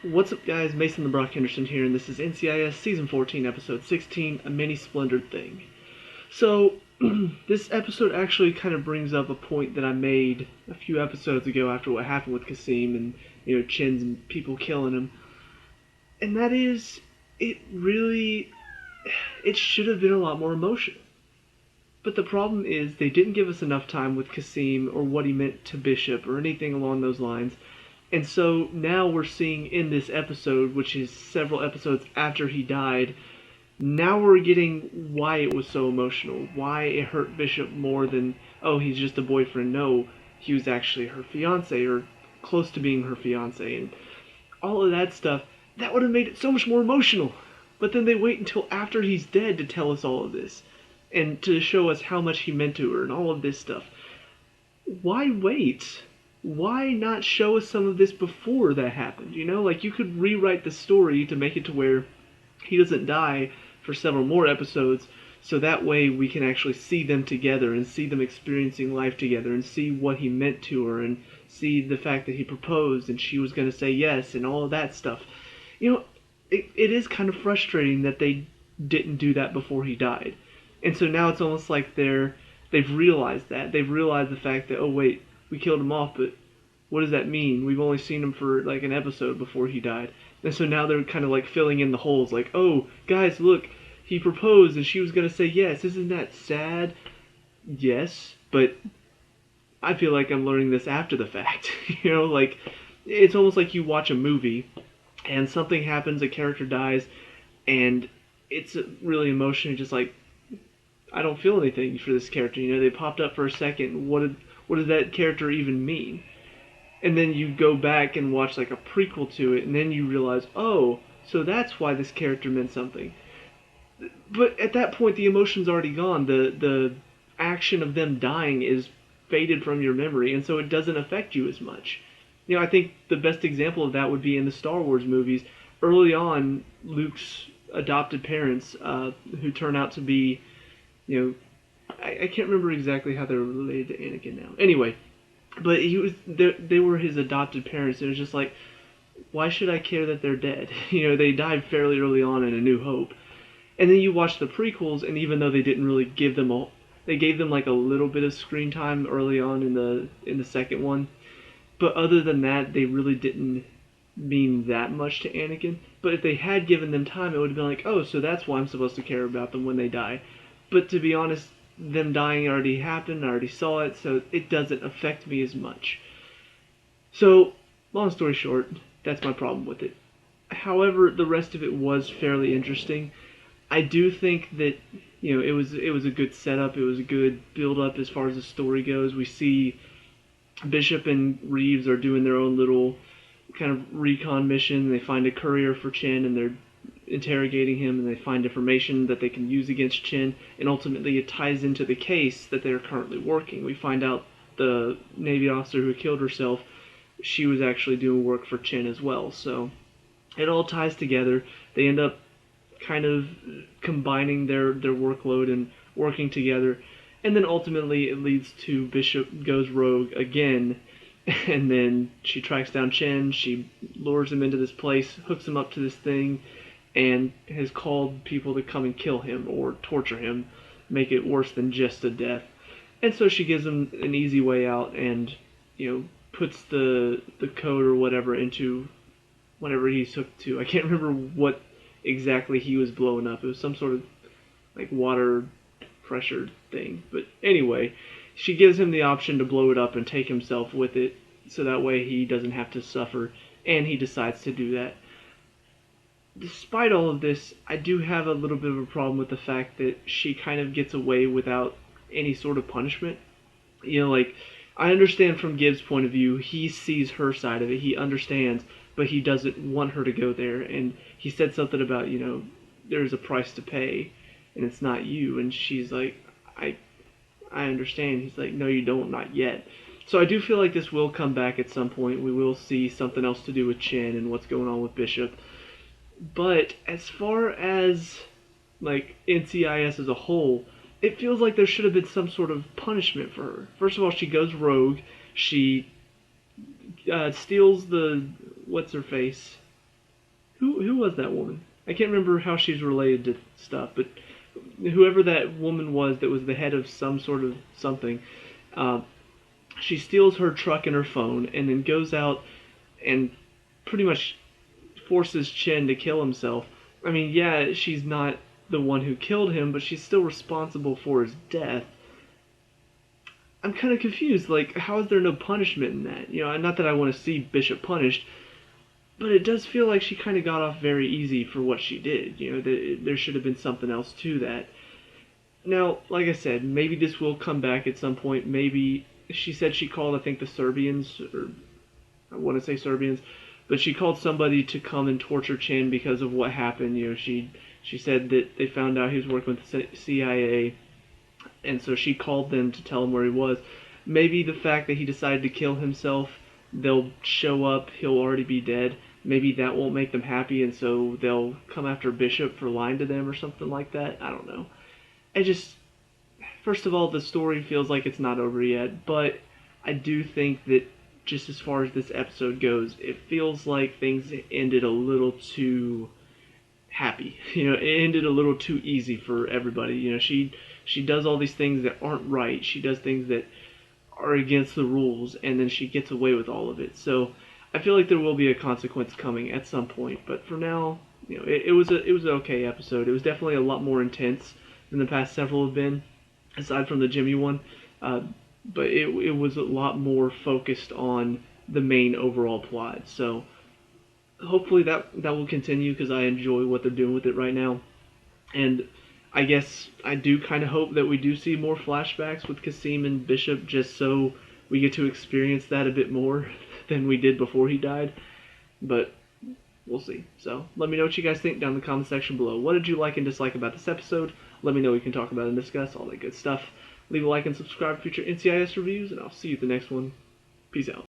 What's up, guys? Mason the Brock Henderson here, and this is NCIS Season 14, Episode 16, A Mini Splendored Thing. So, this episode actually kind of brings up a point that I made a few episodes ago after what happened with Qasim and, Chin's and people killing him. And that is, it should have been a lot more emotional. But the problem is, they didn't give us enough time with Qasim or what he meant to Bishop or anything along those lines. And so now we're seeing in this episode, which is several episodes after he died, now we're getting why it was so emotional, why it hurt Bishop more than, oh, he's just a boyfriend. No, he was actually her fiance, or close to being her fiance, and all of that stuff. That would have made it so much more emotional. But then they wait until after he's dead to tell us all of this, and to show us how much he meant to her, and all of this stuff. Why wait? Why not show us some of this before that happened? Like, you could rewrite the story to make it to where he doesn't die for several more episodes, so that way we can actually see them together and see them experiencing life together and see what he meant to her and see the fact that he proposed and she was going to say yes and all of that stuff. It is kind of frustrating that they didn't do that before he died. And so now it's almost like they've realized that. They've realized the fact that, oh wait, we killed him off, but what does that mean? We've only seen him for like an episode before he died. And so now they're kind of like filling in the holes, like, oh, guys, look, he proposed and she was going to say yes. Isn't that sad? Yes, but I feel like I'm learning this after the fact. Like, it's almost like you watch a movie and something happens, a character dies, and it's really emotional, just like, I don't feel anything for this character. They popped up for a second. What does that character even mean? And then you go back and watch like a prequel to it, and then you realize, oh, so that's why this character meant something. But at that point, the emotion's already gone. The action of them dying is faded from your memory, and so it doesn't affect you as much. I think the best example of that would be in the Star Wars movies. Early on, Luke's adopted parents, who turn out to be, I can't remember exactly how they're related to Anakin now. Anyway, but they were his adopted parents. It was just like, why should I care that they're dead? They died fairly early on in A New Hope. And then you watch the prequels, and even though they didn't really give them they gave them like a little bit of screen time early on in the second one. But other than that, they really didn't mean that much to Anakin. But if they had given them time, it would have been like, oh, so that's why I'm supposed to care about them when they die. But to be honest, them dying already happened, I already saw it, so it doesn't affect me as much. So, long story short, that's my problem with it. However, the rest of it was fairly interesting. I do think that, it was a good setup, it was a good build-up as far as the story goes. We see Bishop and Reeves are doing their own little kind of recon mission. They find a courier for Chin, and they're interrogating him, and they find information that they can use against Chin, and ultimately it ties into the case that they're currently working. We find out the Navy officer who killed herself, she was actually doing work for Chin as well. So it all ties together. They end up kind of combining their workload and working together, and then ultimately it leads to Bishop goes rogue again, and then she tracks down Chin, she lures him into this place, hooks him up to this thing, and has called people to come and kill him or torture him, make it worse than just a death. And so she gives him an easy way out and, puts the code or whatever into whatever he's hooked to. I can't remember what exactly he was blowing up. It was some sort of like water pressure thing. But anyway, she gives him the option to blow it up and take himself with it, so that way he doesn't have to suffer, and he decides to do that. Despite all of this, I do have a little bit of a problem with the fact that she kind of gets away without any sort of punishment. Like, I understand from Gibbs' point of view, he sees her side of it, he understands, but he doesn't want her to go there, and he said something about, there's a price to pay, and it's not you, and she's like, I understand. He's like, no, you don't, not yet. So I do feel like this will come back at some point. We will see something else to do with Chin and what's going on with Bishop. But as far as, like, NCIS as a whole, it feels like there should have been some sort of punishment for her. First of all, she goes rogue. She steals the, what's-her-face? Who was that woman? I can't remember how she's related to stuff, but whoever that woman was that was the head of some sort of something, uh, she steals her truck and her phone, and then goes out and pretty much forces Chen to kill himself. I mean, yeah, she's not the one who killed him, but she's still responsible for his death. I'm kind of confused. Like, how is there no punishment in that? You know, not that I want to see Bishop punished, but it does feel like she kind of got off very easy for what she did. You know, there should have been something else to that. Now, like I said, maybe this will come back at some point. Maybe she said she called, I think, the Serbians, or I want to say Serbians, but she called somebody to come and torture Chin because of what happened. You know, she said that they found out he was working with the CIA, and so she called them to tell him where he was. Maybe the fact that he decided to kill himself, they'll show up, he'll already be dead. Maybe that won't make them happy, and so they'll come after Bishop for lying to them or something like that. I don't know. I just, first of all, the story feels like it's not over yet, but I do think that just as far as this episode goes, it feels like things ended a little too happy. You know, it ended a little too easy for everybody. You know, she does all these things that aren't right. She does things that are against the rules, and then she gets away with all of it. So I feel like there will be a consequence coming at some point. But for now, you know, it was an okay episode. It was definitely a lot more intense than the past several have been, aside from the Jimmy one. But it was a lot more focused on the main overall plot. So hopefully that will continue because I enjoy what they're doing with it right now. And I guess I do kind of hope that we do see more flashbacks with Qasim and Bishop, just so we get to experience that a bit more than we did before he died. But we'll see. So let me know what you guys think down in the comment section below. What did you like and dislike about this episode? Let me know. We can talk about and discuss all that good stuff. Leave a like and subscribe for future NCIS reviews, and I'll see you at the next one. Peace out.